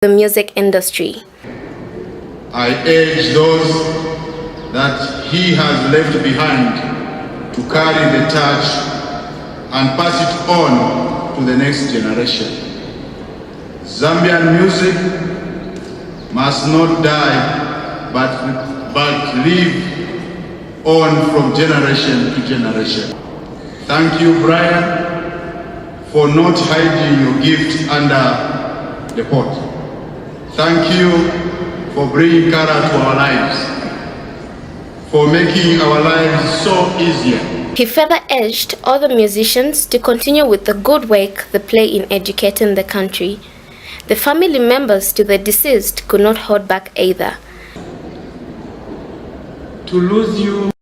the music industry. I urge those that he has left behind to carry the torch and pass it on to the next generation. Zambian music must not die, but live on from generation to generation. Thank you, Brian, for not hiding your gift under the pot. Thank you for bringing color to our lives, for making our lives so easier. He further urged other musicians to continue with the good work they play in educating the country. The family members to the deceased could not hold back either. To lose you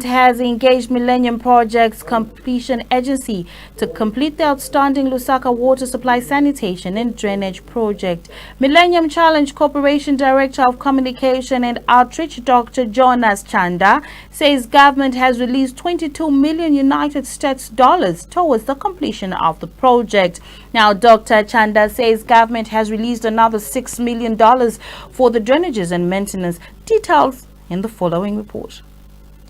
has engaged Mellenium Project's completion agency to complete the outstanding Lusaka water supply sanitation and drainage project. Mellenium Challenge Corporation Director of Communication and Outreach, Dr. Jonas Chanda, says government has released 22 million United States dollars towards the completion of the project. Now, Dr. Chanda says government has released another $6 million for the drainages and maintenance. Details in the following report.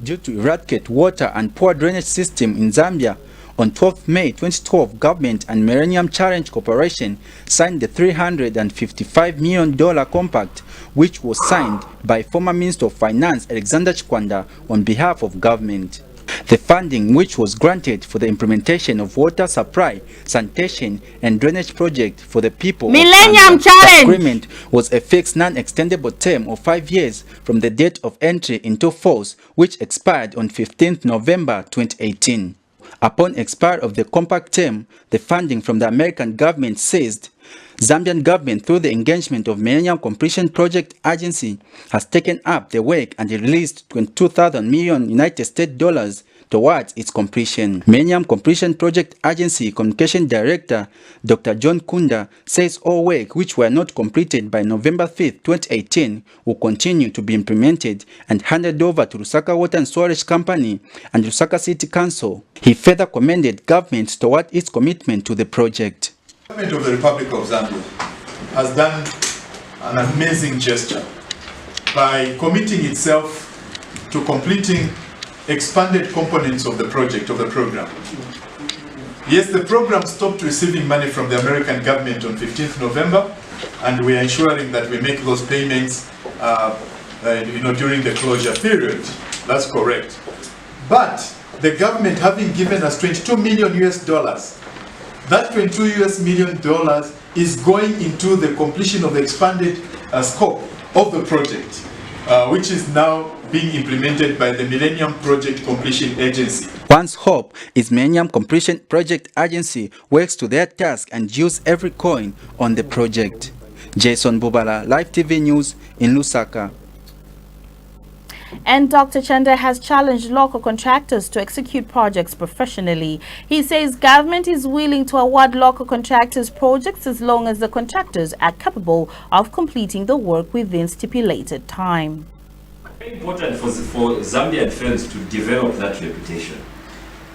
Due to eradicate water and poor drainage system in Zambia, on 12 May 2012, government and Mellenium Challenge Corporation signed the $355 million compact, which was signed by former Minister of Finance Alexander Chikwanda on behalf of government. The funding, which was granted for the implementation of water supply, sanitation and drainage project for the people Mellenium Challenge. The agreement was a fixed non-extendable term of 5 years from the date of entry into force, which expired on 15 November 2018. Upon expiry of the compact term, the funding from the American government ceased. Zambian government, through the engagement of Mellenium Completion Project Agency, has taken up the work and released 22,000 million United States dollars towards its completion. Mellenium Completion Project Agency Communication Director Dr. John Kunda says all work which were not completed by November 5, 2018 will continue to be implemented and handed over to Lusaka Water and Storage Company and Lusaka City Council. He further commended government toward its commitment to the project. The government of the Republic of Zambia has done an amazing gesture by committing itself to completing expanded components of the project, of the program. Yes, the program stopped receiving money from the American government on 15th November, and we are ensuring that we make those payments during the closure period. That's correct. But the government having given us 22 million US dollars, that 22 US million dollars is going into the completion of the expanded scope of the project, which is now being implemented by the Mellenium Project Completion Agency. One's hope is Mellenium Completion Project Agency works to their task and use every coin on the project. Jason Bubala, Live TV News in Lusaka. And Dr. Chanda has challenged local contractors to execute projects professionally. He says government is willing to award local contractors projects as long as the contractors are capable of completing the work within stipulated time. Very important for Zambian firms to develop that reputation.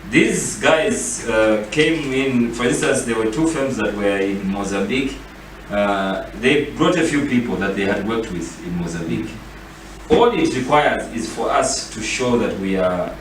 These guys came in, for instance, there were two firms that were in Mozambique. They brought a few people that they had worked with in Mozambique. All it requires is for us to show that we are